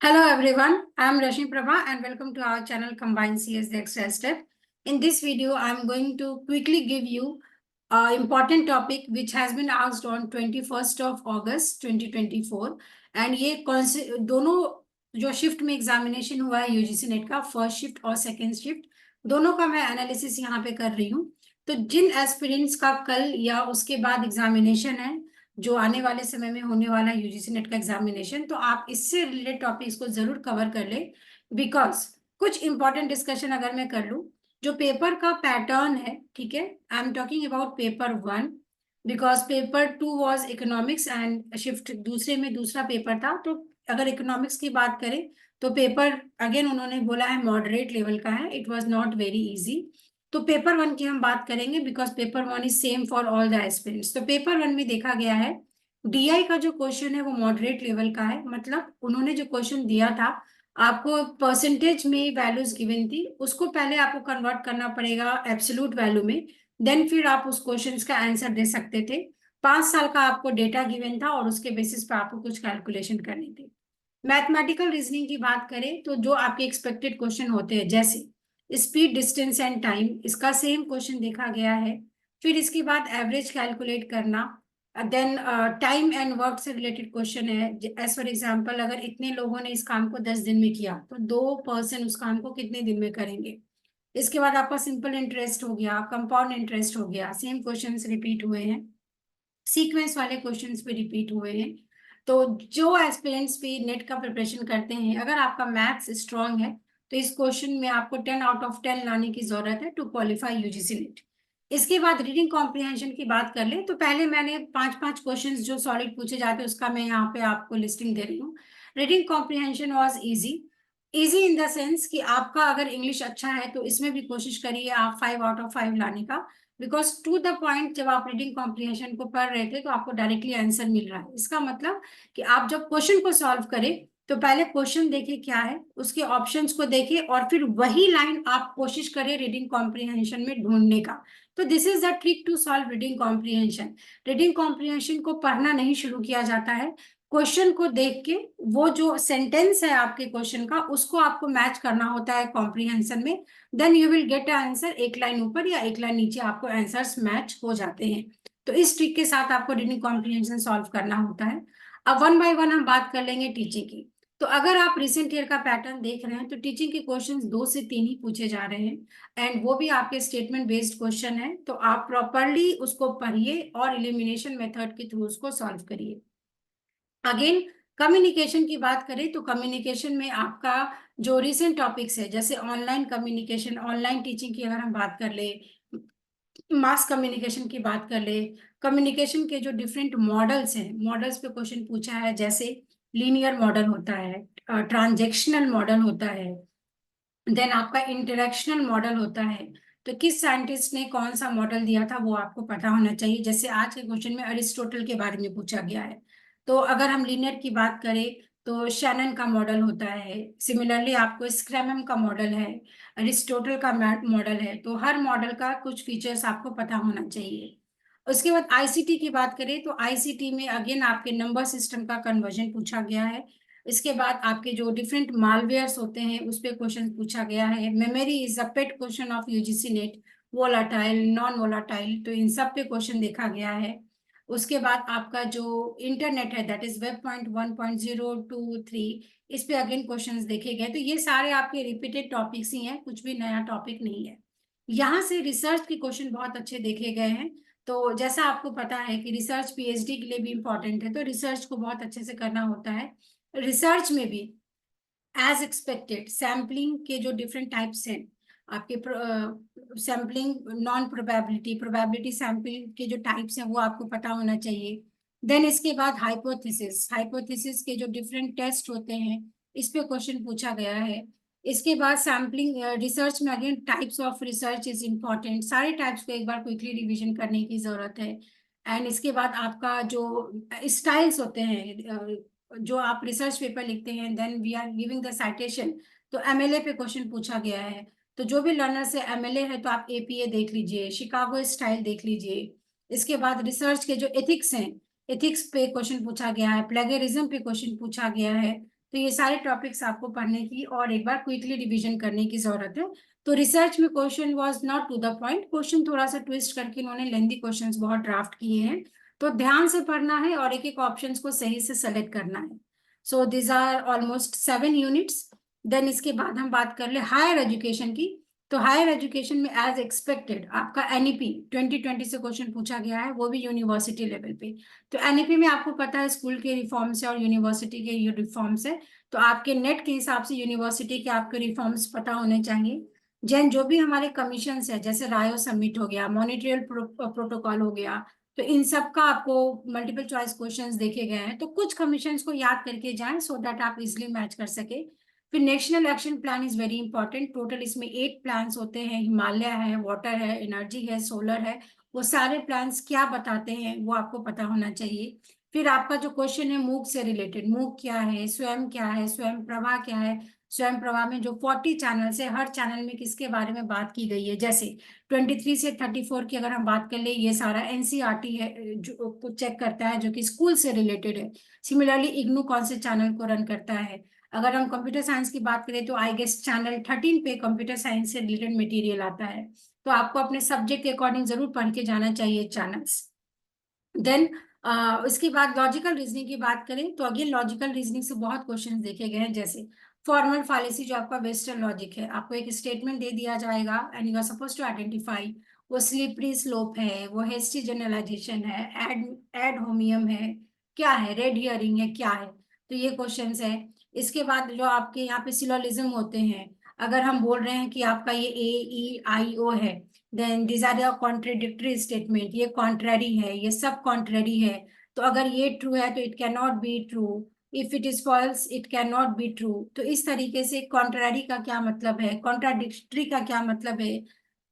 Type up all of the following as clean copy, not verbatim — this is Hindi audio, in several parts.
Hello everyone, I am Rashmi Prabha and welcome to our channel Combined CS The Extra Step. In this video, I am going to quickly give you an important topic which has been asked on 21st of August 2024 and ये दोनों जो शिफ्ट में एग्जामिनेशन हुआ है यूजीसी नेट का फर्स्ट शिफ्ट और सेकेंड शिफ्ट दोनों का मैं एनालिसिस यहाँ पे कर रही हूँ। तो जिन एस्पिरेंट्स का कल या उसके बाद एग्जामिनेशन है जो आने वाले समय में होने वाला है यूजीसी नेट का एग्जामिनेशन, तो आप इससे रिलेटेड टॉपिक्स को जरूर कवर कर ले बिकॉज कुछ इंपॉर्टेंट डिस्कशन अगर मैं कर लूं जो पेपर का पैटर्न है, ठीक है, I am talking about paper 1 because paper 2 was economics and shift दूसरे में दूसरा पेपर था। तो अगर इकोनॉमिक्स की बात करें तो पेपर अगेन उन्होंने बोला है मॉडरेट लेवल का है, it was not very easy. तो पेपर 1 की हम बात करेंगे because paper 1 is same for all the aspirants. तो पेपर 1 में देखा गया है डीआई का जो क्वेश्चन है वो मॉडरेट लेवल का है, मतलब उन्होंने जो क्वेश्चन दिया था आपको परसेंटेज में वैल्यूज गिवन थी, उसको पहले आपको कन्वर्ट करना पड़ेगा एब्सोल्यूट वैल्यू में, देन फिर आप उस क्वेश्चन का आंसर दे सकते थे। 5 साल का आपको डेटा गिवन था और उसके बेसिस पे आपको कुछ कैलकुलेशन करनी थी। मैथमेटिकल रीजनिंग की बात करें तो जो आपके एक्सपेक्टेड क्वेश्चन होते हैं जैसे स्पीड, डिस्टेंस एंड टाइम, इसका सेम क्वेश्चन देखा गया है। फिर इसके बाद एवरेज कैलकुलेट करना, देन टाइम एंड वर्क से रिलेटेड क्वेश्चन है। एज फॉर एग्जांपल अगर इतने लोगों ने इस काम को 10 दिन में किया तो 2 पर्सन उस काम को कितने दिन में करेंगे। इसके बाद आपका सिंपल इंटरेस्ट हो गया, कंपाउंड इंटरेस्ट हो गया, सेम क्वेश्चंस रिपीट हुए हैं, सीक्वेंस वाले क्वेश्चंस भी रिपीट हुए हैं। तो जो एस्पिरेंट्स भी नेट का प्रिपरेशन करते हैं, अगर आपका मैथ्स स्ट्रांग है तो इस क्वेश्चन में आपको 10 आउट ऑफ 10 लाने की जरूरत है टू क्वालिफाई यूजीसी नेट। इसके बाद रीडिंग कॉम्प्रिहेंशन की बात कर ले तो पहले मैंने 5-5 क्वेश्चंस जो सॉलिड पूछे जाते हैं उसका मैं यहाँ पे आपको लिस्टिंग दे रही हूँ। Reading comprehension was easy, easy in the sense कि आपका अगर इंग्लिश अच्छा है तो इसमें भी कोशिश करिए आप 5 आउट ऑफ 5 लाने का, बिकॉज टू द पॉइंट जब आप रीडिंग कॉम्प्रिहेंशन को पढ़ रहे थे तो आपको डायरेक्टली आंसर मिल रहा है। इसका मतलब कि आप जब क्वेश्चन को सॉल्व करें तो पहले क्वेश्चन देखिए क्या है, उसके ऑप्शंस को देखिए और फिर वही लाइन आप कोशिश करें रीडिंग कॉम्प्रिहेंशन में ढूंढने का। तो this is the trick to solve reading comprehension. Reading comprehension को पढ़ना नहीं शुरू किया जाता है, क्वेश्चन को देख के वो जो सेंटेंस है आपके क्वेश्चन का उसको आपको मैच करना होता है कॉम्प्रिहेंशन में, then you will get answer. एक लाइन ऊपर या एक लाइन नीचे आपको आंसर्स मैच हो जाते हैं। तो इस ट्रिक के साथ आपको रीडिंग कॉम्प्रिहेंशन सॉल्व करना होता है। अब वन बाय वन हम बात कर लेंगे टीचिंग की। तो अगर आप रिसेंट ईयर का पैटर्न देख रहे हैं तो टीचिंग के क्वेश्चंस 2 से 3 ही पूछे जा रहे हैं एंड वो भी आपके स्टेटमेंट बेस्ड क्वेश्चन है। तो आप प्रॉपरली उसको पढ़िए और एलिमिनेशन मेथड के थ्रू उसको सॉल्व करिए। अगेन कम्युनिकेशन की बात करें तो कम्युनिकेशन में आपका जो रिसेंट टॉपिक्स है जैसे ऑनलाइन कम्युनिकेशन, ऑनलाइन टीचिंग की अगर हम बात कर ले, मास कम्युनिकेशन की बात कर ले, कम्युनिकेशन के जो डिफरेंट मॉडल्स हैं, मॉडल्स पे क्वेश्चन पूछा है जैसे लीनियर मॉडल होता है, ट्रांजेक्शनल मॉडल होता है, देन आपका इंटरेक्शनल मॉडल होता है। तो किस साइंटिस्ट ने कौन सा मॉडल दिया था वो आपको पता होना चाहिए। जैसे आज के क्वेश्चन में अरिस्टोटल के बारे में पूछा गया है, तो अगर हम लीनियर की बात करें तो शैनन का मॉडल होता है, सिमिलरली आपको स्क्रैमम का मॉडल है, अरिस्टोटल का मॉडल है। तो हर मॉडल का कुछ फीचर्स आपको पता होना चाहिए। उसके बाद आईसीटी की बात करें तो आईसीटी में अगेन आपके नंबर सिस्टम का कन्वर्जन पूछा गया है। इसके बाद आपके जो डिफरेंट मालवेयर्स होते हैं उस पर क्वेश्चन पूछा गया है। Memory is a pet question of UGC net, volatile non volatile, तो इन सब पे क्वेश्चन देखा गया है। उसके बाद आपका जो इंटरनेट है दैट इज वेब पॉइंट 1.023, इस पे अगेन क्वेश्चंस देखे गए। तो ये सारे आपके रिपीटेड टॉपिक्स ही हैं, कुछ भी नया टॉपिक नहीं है। यहाँ से रिसर्च के क्वेश्चन बहुत अच्छे देखे गए हैं। तो जैसा आपको पता है कि रिसर्च पीएचडी के लिए भी इम्पोर्टेंट है, तो रिसर्च को बहुत अच्छे से करना होता है। रिसर्च में भी एज एक्सपेक्टेड सैम्पलिंग के जो डिफरेंट टाइप्स हैं आपके, sampling, non probability, probability sampling के जो टाइप्स हैं वो आपको पता होना चाहिए। देन इसके बाद हाइपोथेसिस, हाइपोथेसिस के जो डिफरेंट टेस्ट होते हैं इस पे क्वेश्चन पूछा गया है। इसके बाद सैम्पलिंग रिसर्च में again types of research is important, सारे टाइप्स को एक बार क्विकली रिवीजन करने की जरूरत है। एंड इसके बाद आपका जो स्टाइल्स होते हैं, जो आप रिसर्च पेपर लिखते हैं, then we are giving the citation, तो एमएलए पे क्वेश्चन पूछा गया है। तो जो भी लर्नर से एमएलए है तो आप एपीए देख लीजिए, शिकागो स्टाइल देख लीजिए। इसके बाद रिसर्च के जो एथिक्स हैं, एथिक्स पे क्वेश्चन पूछा गया है, प्लेगरिज्म पे क्वेश्चन पूछा गया है। तो ये सारे टॉपिक्स आपको पढ़ने की और एक बार क्विकली रिवीजन करने की जरूरत है। तो रिसर्च में question was not to the point, question थोड़ा सा ट्विस्ट करके इन्होंने लेंथी क्वेश्चंस बहुत ड्राफ्ट किए हैं। तो ध्यान से पढ़ना है और एक एक ऑप्शंस को सही से सेलेक्ट करना है। So this are almost 7 units. Then इसके बाद हम बात कर ले हायर एजुकेशन की। तो हायर एजुकेशन में एज एक्सपेक्टेड आपका एनईपी 2020 से क्वेश्चन पूछा गया है, वो भी यूनिवर्सिटी लेवल पे। तो एनईपी में आपको पता है स्कूल के रिफॉर्म्स है और यूनिवर्सिटी के रिफॉर्म्स है। तो आपके नेट के हिसाब से यूनिवर्सिटी के आपके रिफॉर्म्स पता होने चाहिए। जैन जो भी हमारे कमीशन है, जैसे रायो सबमिट हो गया, मॉनिटरियल प्रोटोकॉल हो गया, तो इन सब का आपको मल्टीपल चॉइस क्वेश्चंस देखे गए हैं। तो कुछ कमीशंस को याद करके जाएं सो दैट आप इजिली मैच कर सके। फिर national action plan is very important. Total इसमें 8 प्लान्स होते हैं, हिमालय है, वाटर है, एनर्जी है, सोलर है। वो सारे प्लान्स क्या बताते हैं वो आपको पता होना चाहिए। फिर आपका जो क्वेश्चन है मूक से रिलेटेड, मूक क्या है, स्वयं क्या है, स्वयं प्रभा क्या है, स्वयं प्रभा में जो 40 चैनल्स है, हर चैनल में किसके बारे में बात की गई है। जैसे 23 से 34 की अगर हम बात कर ले, ये सारा एनसीईआरटी है जो को चेक करता है, जो कि स्कूल से रिलेटेड है। सिमिलरली इग्नू कौन से चैनल को रन करता है। अगर हम कंप्यूटर साइंस की बात करें तो आई गेस चैनल 13 पे कंप्यूटर साइंस से रिलेटेड मटेरियल आता है। तो आपको अपने सब्जेक्ट के अकॉर्डिंग जरूर पढ़ के जाना चाहिए चैनल्स। देन उसके बाद लॉजिकल रीजनिंग की बात करें तो अगेन लॉजिकल रीजनिंग से बहुत क्वेश्चंस देखे गए हैं। जैसे फॉर्मल फालेसी जो आपका वेस्टर्न लॉजिक है, आपको एक स्टेटमेंट दे दिया जाएगा and you are suppose to identify वो स्लिपरी स्लोप है, वो हेस्टी जनरलाइजेशन है, एड होमियम है, क्या है, रेड हियरिंग है, क्या है। तो ये क्वेश्चंस है। इसके बाद जो आपके यहाँ पे सिलोलिज्म होते हैं, अगर हम बोल रहे हैं कि आपका ये AEIO है, then these are the contradictory statement, ये कॉन्ट्ररी है, ये सब कॉन्ट्ररी है। तो अगर ये ट्रू है तो it can not be true, if it is false it can not be true. तो इस तरीके से कॉन्ट्ररी का क्या मतलब है, कॉन्ट्राडिक्टरी का क्या मतलब है,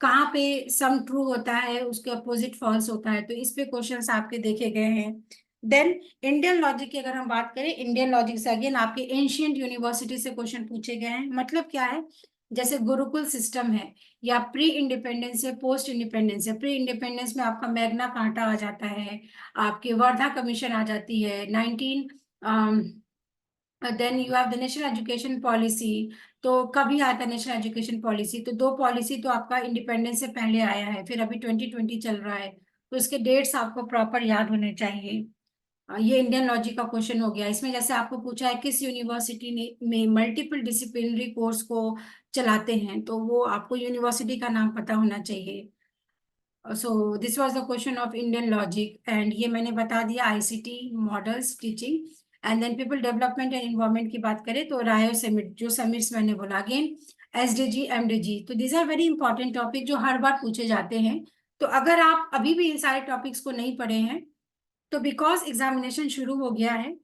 कहाँ पे सम ट्रू होता है उसके अपोजिट फॉल्स होता है। तो इस पे क्वेश्चंस आपके देखे गए हैं। देन इंडियन लॉजिक की अगर हम बात करें, इंडियन लॉजिक से अगेन आपके एंशियंट यूनिवर्सिटी से क्वेश्चन पूछे गए हैं। मतलब क्या है, जैसे गुरुकुल सिस्टम है, या प्री इंडिपेंडेंस है, पोस्ट इंडिपेंडेंस है। प्री इंडिपेंडेंस में आपका मैग्ना कार्टा आ जाता है, आपके वर्धा कमीशन आ जाती है 19। Then you have the national education policy. तो कभी आता है नेशनल एजुकेशन पॉलिसी, तो दो पॉलिसी तो आपका इंडिपेंडेंस से पहले आया है, फिर अभी 2020 चल रहा है। तो इसके डेट्स आपको प्रॉपर याद होने चाहिए। ये इंडियन लॉजिक का क्वेश्चन हो गया। इसमें जैसे आपको पूछा है किस यूनिवर्सिटी ने में मल्टीपल डिसिप्लिनरी कोर्स को चलाते हैं, तो वो आपको यूनिवर्सिटी का नाम पता होना चाहिए। So this was the question of Indian logic. And ये मैंने बता दिया ICT models teaching. And then people development and environment की बात करें तो रायो समिट, जो समिट्स मैंने बोला अगेन, एसडीजी एमडीजी। तो these are very important topic जो हर बार पूछे जाते हैं। तो अगर आप अभी भी इन सारे टॉपिक्स को नहीं पढ़े हैं, तो बिकॉज एग्जामिनेशन शुरू हो गया है,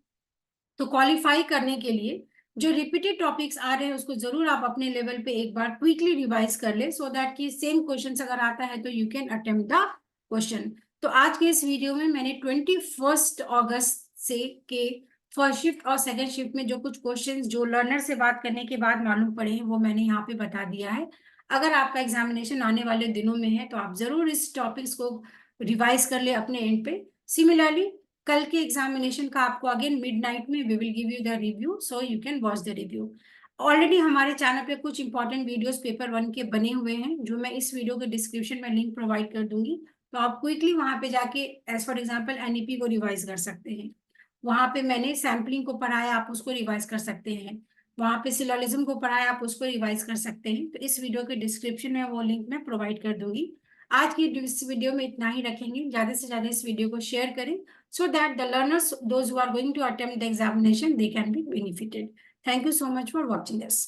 तो क्वालिफाई करने के लिए जो रिपीटेड टॉपिक्स आ रहे हैं उसको जरूर आप अपने लेवल पे एक बार क्विकली रिवाइज कर ले, सो दैट कि सेम क्वेश्चन अगर आता है तो you can attempt the question. तो आज के इस वीडियो में मैंने 21 अगस्त से के फर्स्ट शिफ्ट और सेकेंड शिफ्ट में जो कुछ क्वेश्चंस जो लर्नर से बात करने के बाद मालूम पड़े हैं वो मैंने यहाँ पे बता दिया है। अगर आपका एग्जामिनेशन आने वाले दिनों में है तो आप जरूर इस टॉपिक्स को रिवाइज कर ले अपने एंड पे। सिमिलरली कल के एग्जामिनेशन का आपको अगेन मिडनाइट में we will give you the review, so you can watch the review. Already हमारे चैनल पे कुछ इंपॉर्टेंट वीडियोस पेपर 1 के बने हुए हैं, जो मैं इस वीडियो के डिस्क्रिप्शन में लिंक प्रोवाइड कर दूंगी। तो आप क्विकली वहां पे जाके एज फॉर एग्जाम्पल एनईपी को रिवाइज कर सकते हैं। वहां पे मैंने सैम्पलिंग को पढ़ाया, आप उसको रिवाइज कर सकते हैं। वहां पे सिलोलिज्म को पढ़ाया, आप उसको रिवाइज कर सकते हैं। तो इस वीडियो के डिस्क्रिप्शन में वो लिंक मैं प्रोवाइड कर दूंगी। आज की इस वीडियो में इतना ही रखेंगे। ज्यादा से ज्यादा इस वीडियो को शेयर करें so that the learners, those who are going to attempt the examination, they can be benefited. Thank you so much for watching this.